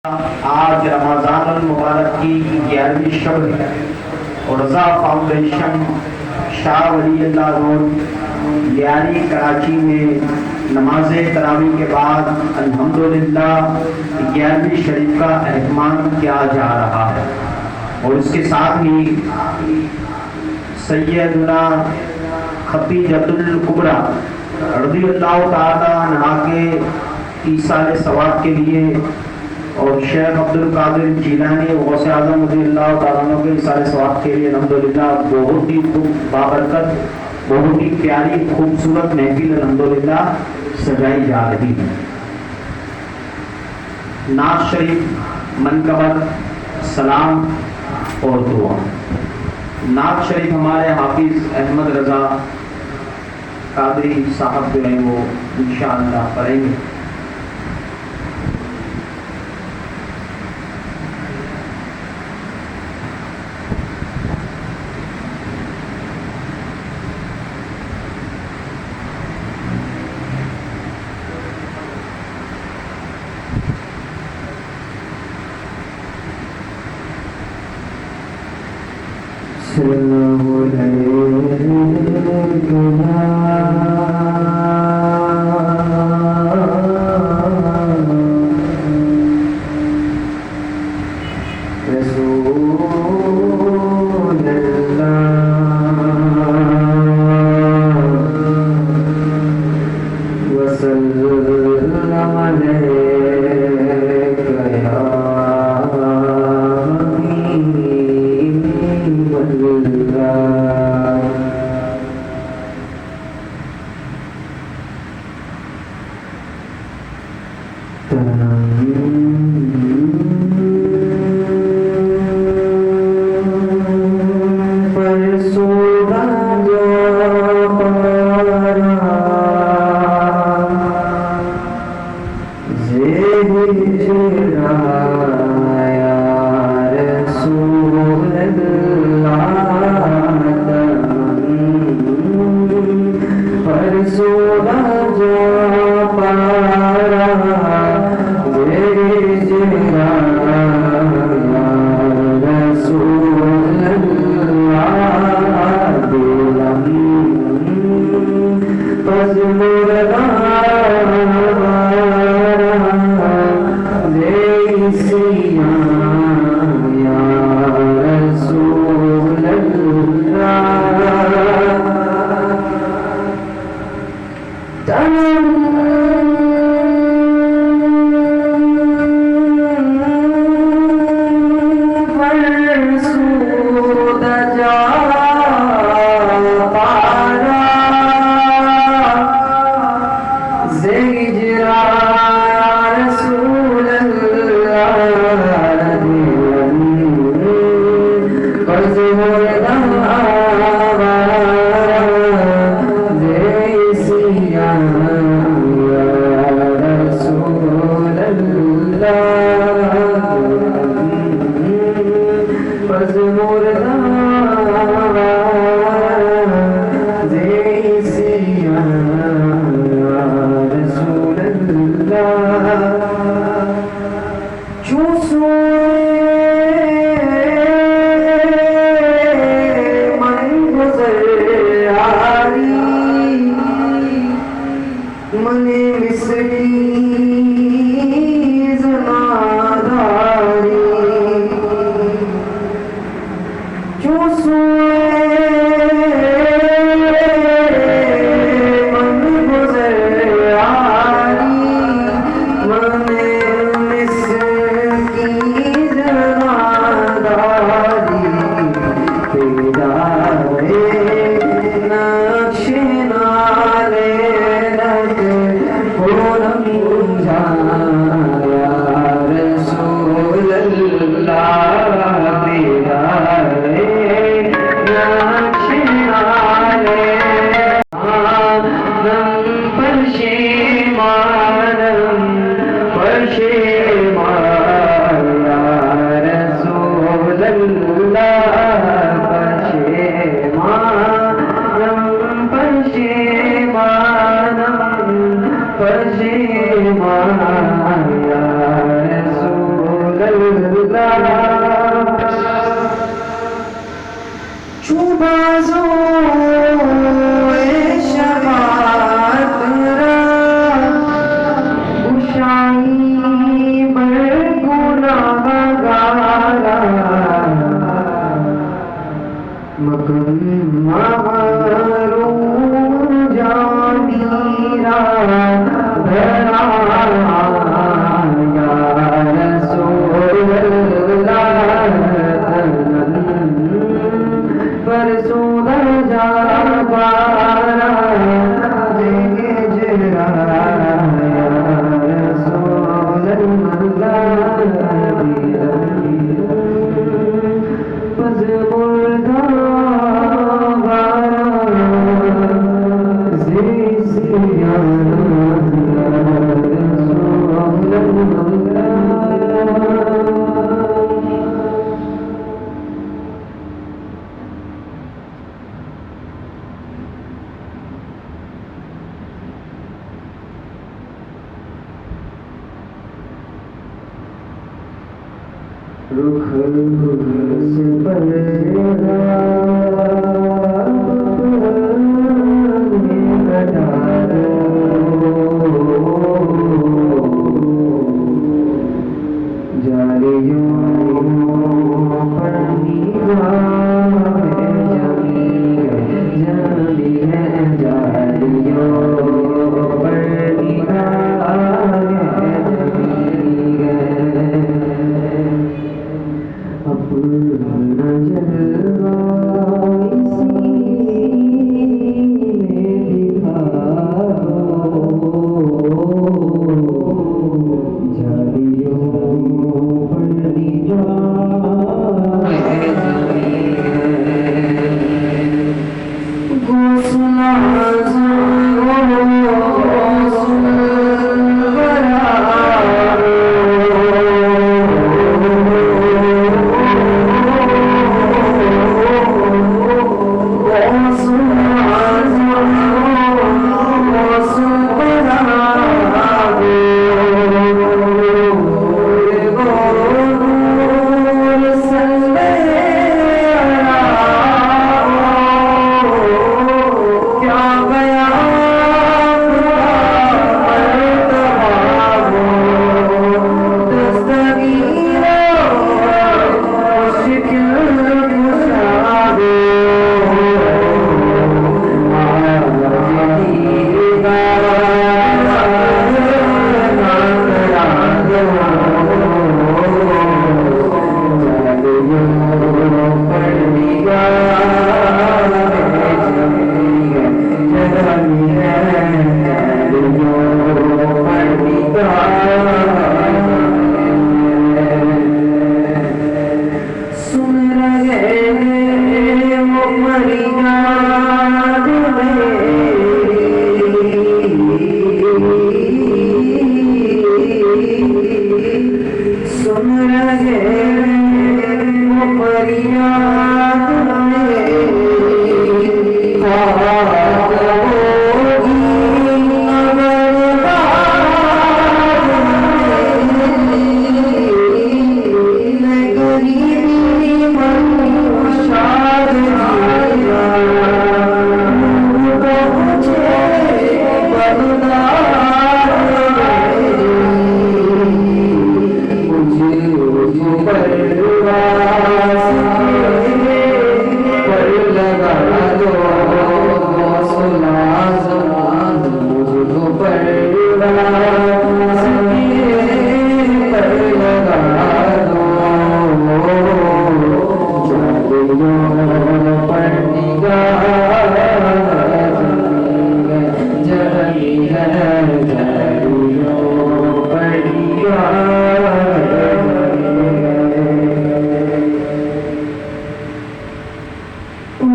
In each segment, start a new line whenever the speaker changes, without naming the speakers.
آج رمضان المبارک کی 11ویں شب ہے اور رضا فاؤنڈیشن شاہ ولی اللہ روڈ لیاری کراچی میں نماز تراویح کے بعد الحمدللہ 11ویں شریف کا اہتمام کیا جا رہا ہے، اور اس کے ساتھ ہی سیدنا خدیجۃ الکبریٰ رضی اللہ تعالی عنہا کے ایصال ثواب کے لیے اور شیخ عبد القادر جیلانی غوث اعظم رضی اللہ تعالیٰ عنہ کے ایصال ثواب کے لیے الحمدللہ بہت ہی بابرکت، بہت ہی پیاری خوبصورت محفل الحمدللہ سجائی جا رہی ہے۔ نعت شریف، منقبت، سلام اور دعا۔ نعت شریف ہمارے حافظ احمد رضا قادری صاحب جو ہیں وہ انشاءاللہ پڑھیں گے۔
کی
رخ سے پردہ ہٹا دو، جاریوں پر نگاہ جمی ہے، جاریوں پر نگاہ جمی ہے، اپنا جلوہ اسی میں دکھا دو، جاریوں پر نگاہ جمی ہے، گوسلا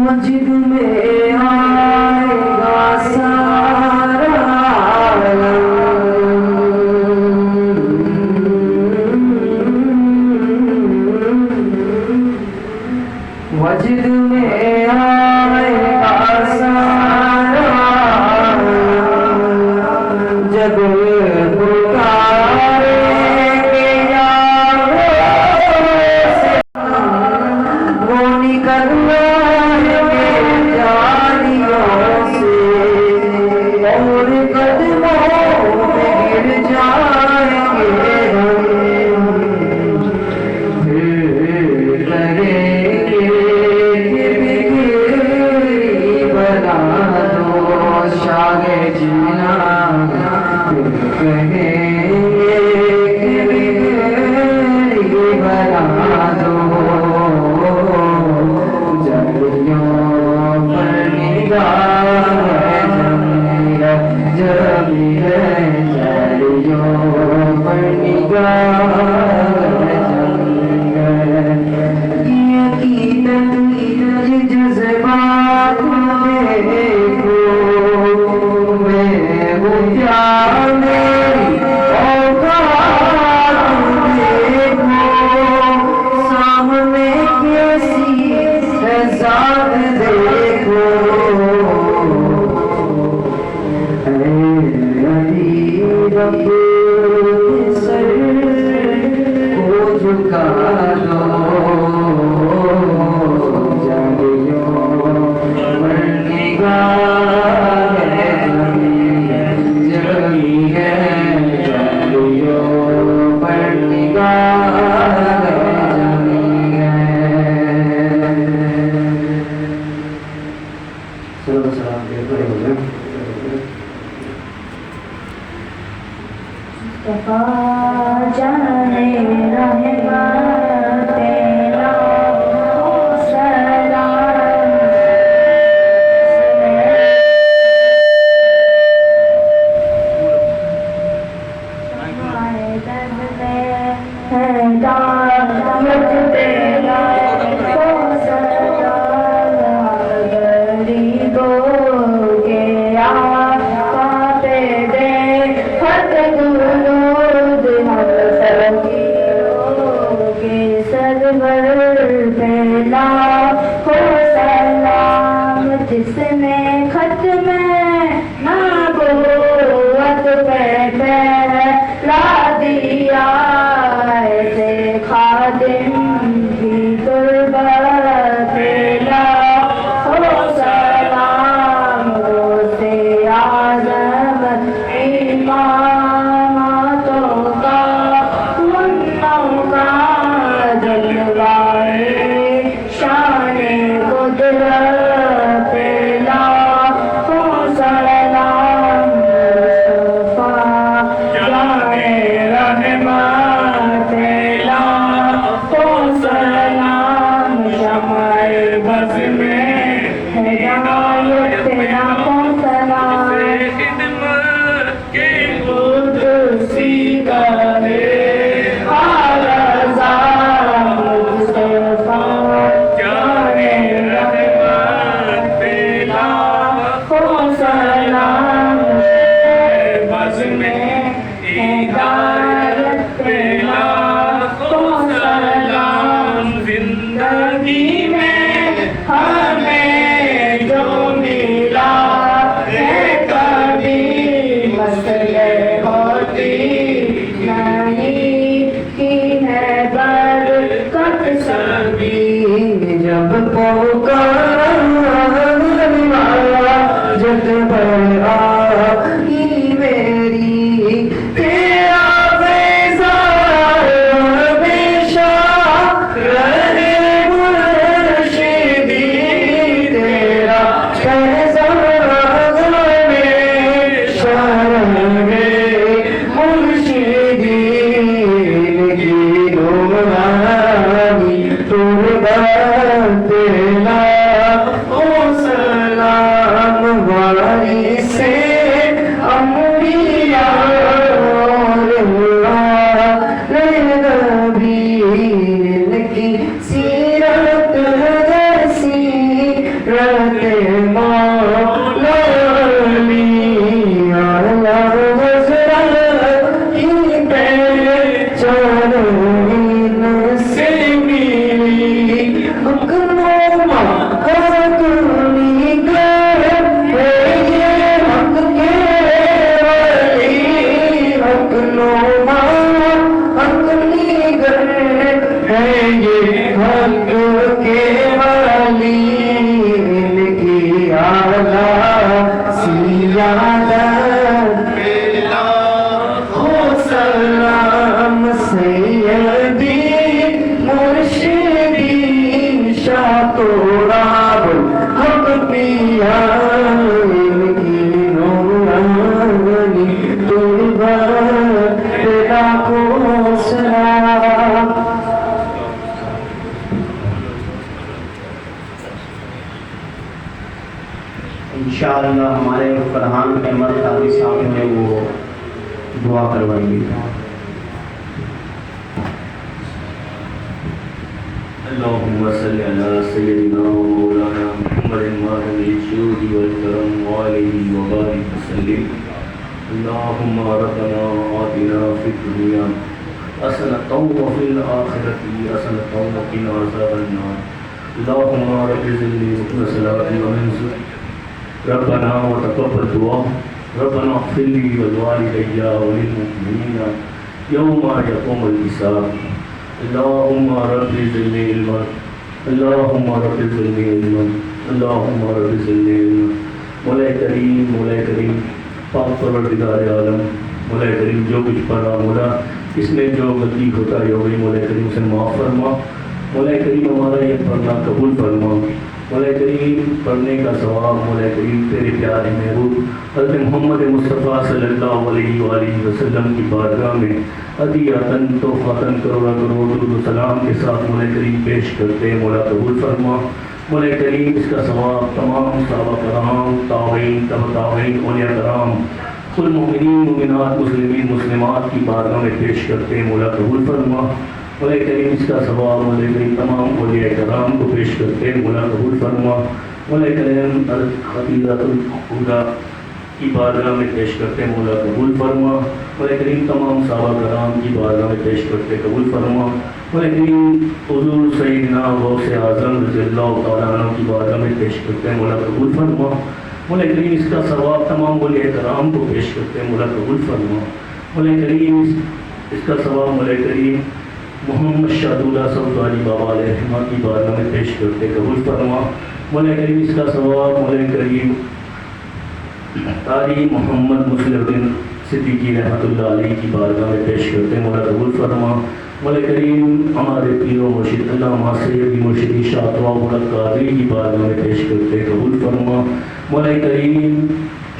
مسجد میں آئے گا سارا عالم، مسجد میں آئے گا سارا عالم، جب پکارے گے یا سے وہ نکلنا
جس نے خط میں نبوت پہ پھیلا دیا ایسے خادم کی تربت پھیلا ہو سلام سے اعظم امامتوں کا منوں کا جلوائے شان قدرت
انشاءاللہ ہمارے فرحان احمد قاضی صاحب نے وہ دعا کروائیں گے.
اللهم صل على سيدنا ومولانا محمد وعلى الجود والكرم وعليه وبارك وسلم. اللهم ربنا آتنا في الدنيا حسنة وفي الآخرة حسنة وقنا عذاب النار. اللهم رب زدني حسن صلاتي ومن ربنا وتقبل دعاء. ربنا اغفر لي ولوالدي وللمؤمنين يوم يقوم الحساب. اللهم رب زدني علما. اللهم رب زدني علما. اللهم رب زدني علما. مولا کریم پاک پروردگار عالم، مولا کریم جو کچھ پڑھا مولا اس میں جو غلطی ہوتا ہے ہوگی مولا کریم سے معاف فرما. مولا کریم ہمارا یہ پڑھنا قبول فرما. مولا کریم پڑھنے کا ثواب مولا کریم تیرے پیارے محبوب حضرت محمد مصطفیٰ صلی اللہ علیہ وآلہ وسلم کی بارگاہ میں عطیاتاً تحفاتاً کروڑا کروڑ درود و سلام کے ساتھ مولا کریم پیش کرتے ہیں. مولا قبول فرما. مولا کریم اس کا ثواب تمام صحابہ کرام، تابعین، تبع تابعین، اولیاء کرام، کل مومنین مومنات مسلمین مسلمات کی بارگاہ میں پیش کرتے ہیں. مولا قبول فرما. مولا کریم اس کا ثواب مولا کریم تمام اولیاء کرام کو پیش کرتے ہیں مولا قبول فرما. مولا کریم خطیرۃ الخدا کی بارگاہ میں پیش کرتے ہیں مولا قبول فرما. مولا کریم تمام صحابہ کرام کی بارگاہ میں پیش کرتے قبول فرما. مولا کریم حضور سیدنا غوث اعظم رضی اللہ تعالیٰ عنہ کی بارگاہ میں پیش کرتے ہیں مولا قبول فرما. مولا کریم اس کا ثواب تمام اولیاء کرام کو پیش کرتے ہیں مولا قبول فرما. مولا کریم اس کا ثواب مولا کریم محمد شاہد اللہ صاحب علی بابا علیہ رحمہ کی بارگاہ میں پیش کرتے قبول فرما. مولا کریم اس کا ثواب مولا کریم قاری محمد مسلم بن صدیقی رحمۃ اللہ علیہ کی بارگاہ میں پیش کرتے ہیں مولا قبول فرما. مولا کریم ہمارے پیر و مرشد علامہ سیدی مرشدی شاہ طواف الحق قادری کی بارگاہ میں پیش کرتے قبول فرما. مولا کریم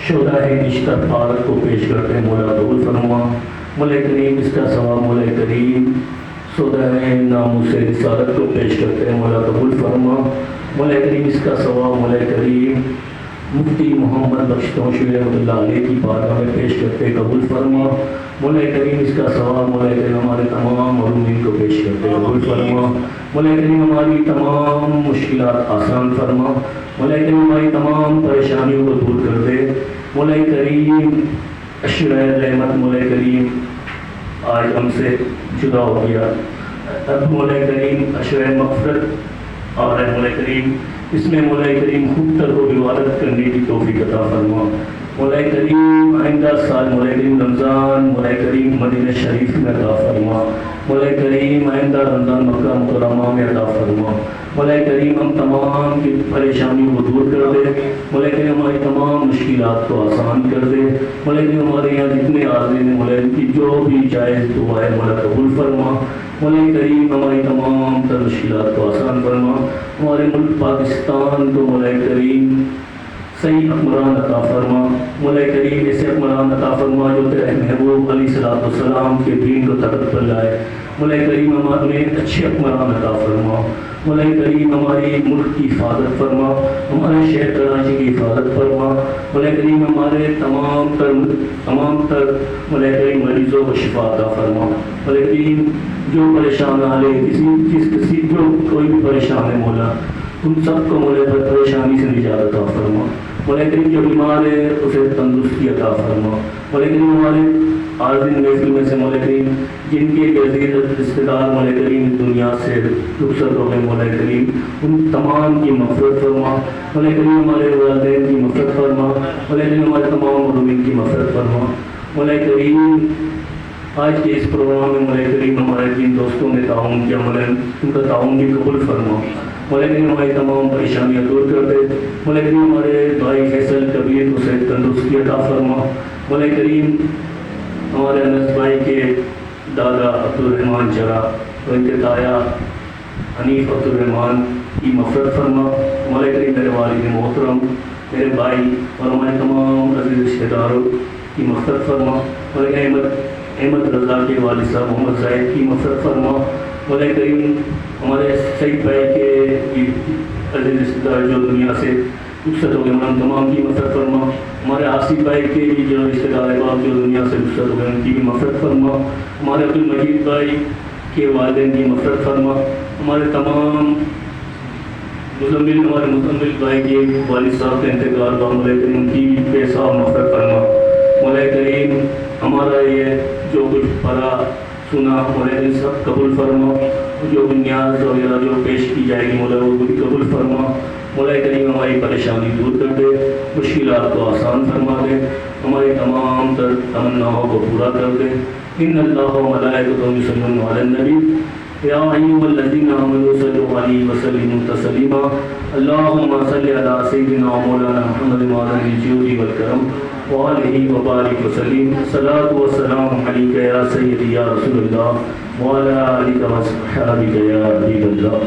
شہدائے نشتر پارک کو پیش کرتے ہیں مولا قبول فرما. مولا کریم اس کا ثواب مولا کریم شہدائے ناموس رسالت کو پیش کرتے ہیں مولا قبول فرما. مولا کریم اس کا ثواب مولا کریم مفتی محمد بخش توشی رحمۃ اللہ علیہ کی بارگاہ میں پیش کرتے قبول فرما. مولا کریم اس کا ثواب مولا کریم ہمارے تمام معلومین کو پیش کرتے قبول فرما. مولا کریم ہماری تمام مشکلات آسان فرما. مولا کریم ہماری تمام پریشانیوں کو دور کر دے. مولا کریم اشرۂ رحمت مولا کریم آج ہم سے جدا ہو گیا. اب مولا کریم اشرۂ مغفرت اور مولا کریم اس میں مولا کریم خوب تر و عبادت کرنے کی توفیق عطا فرما. مولا کریم آئندہ سال مولا کریم رمضان مولا کریم مدینہ شریف میں عطا فرما. مولا کریم آئندہ رمضان مکہ مکرمہ میں عطا فرما. مولا کریم ہم تمام کی پریشانیوں کو دور کر دے. مولا کریم ہماری تمام مشکلات کو آسان کر دے. مولا کریم ہمارے یہاں جتنے حاضرین ہیں مولا کی جو بھی جائز دعا ہے مولا قبول فرما. مولا کریم ہماری تمام تر مشکلات کو آسان فرما. ہمارے ملک پاکستان کو مولا کریم صحیح حکمران عطا فرما. مولا کریم ایسے حکمران عطا فرما جو تیرے محبوب علیہ السلام کے دین کو طاقت پر لائے. مولا کریم ہمارے اچھے حکمران عطا فرما. مولا کریم ہماری ملک کی حفاظت فرما. ہمارے شہر کراچی کی حفاظت فرما. مولا کریم ہمارے تمام تر مولا کریم مریضوں کو شفا عطا فرما. مولا کریم جو پریشان آلے کسی جو کوئی بھی پریشان ہے مولا ان سب کو مولا پریشانی سے نجات عطا فرما. مولا کریم جو بیمار ہے اسے تندرستی عطا فرما. مولا کریم ہمارے عارضین محفل میں سے مولا کریم جن کے عزیز رشتہ دار مولا کریم دنیا سے رخصت ہو گئے مولا کریم ان تمام کی مغفرت فرما. مولا کریم ہمارے والدین کی مغفرت فرما. مولا کریم ہمارے تمام مرحومین کی مغفرت فرما. مولا کریم آج کے اس پروگرام میں مولا کریم ہمارے جن دوستوں نے تعاون کیا مولا ان کا تعاون بھی قبول فرما. مولا کریم ہماری تمام پریشانیاں دور کر دے. مولا کریم ہمارے بھائی فیصل کبیر کو صحت تندرستی عطا فرما. مولا کریم ہمارے انس بھائی کے دادا عبدالرحمان چرا اور ان کے دایا حنیف عبدالرحمان کی مغفرت فرما. مولا کریم میرے والد محترم میرے بھائی اور ہمارے تمام عزیز رشتہ داروں کی مغفرت فرما. مولا کریم احمد رضا کے والد صاحب محمد زاہد کی مغفرت فرما. مولا کریم ہمارے سعید بھائی کے عزیز رشتہ دار جو دنیا سے رخصت ہو گئے ہم تمام کی مغفرت فرما. ہمارے آصف بھائی کے بھی جو رشتہ دار احباب جو دنیا سے رخصت ہو گئے ان کی بھی مغفرت فرما. ہمارے عبدالمجید بھائی کے والدین کی مغفرت فرما. ہمارے تمام ہمارے مزمل بھائی کے والد صاحب کا انتقال ہوا مولا کریم ان کی بھی بے حساب مغفرت فرما. مولا کریم ہمارا یہ جو کچھ پڑھا سنا مولا کریم سب قبول فرما. جو نیاز وغیرہ جو پیش کی جائے گی مولا وہ بھی قبول فرما. مولا کریم ہماری پریشانی دور کر دے. مشکلات کو آسان فرما دے. ہماری تمام تر تمناؤں کو پورا کر دے. ان اللہ و ملائکتہ یصلون علی النبی یا ایھا الذین آمنوا صلوا علیہ وسلموا تسلیما. اللهم صل علی سیدنا مولانا محمد معظم الجود والکرم وآلہ وبارک وسلم. الصلاۃ والسلام علیک یا سیدی یا رسول اللہ وعلی آلک وصحبہ یا حبیب اللہ.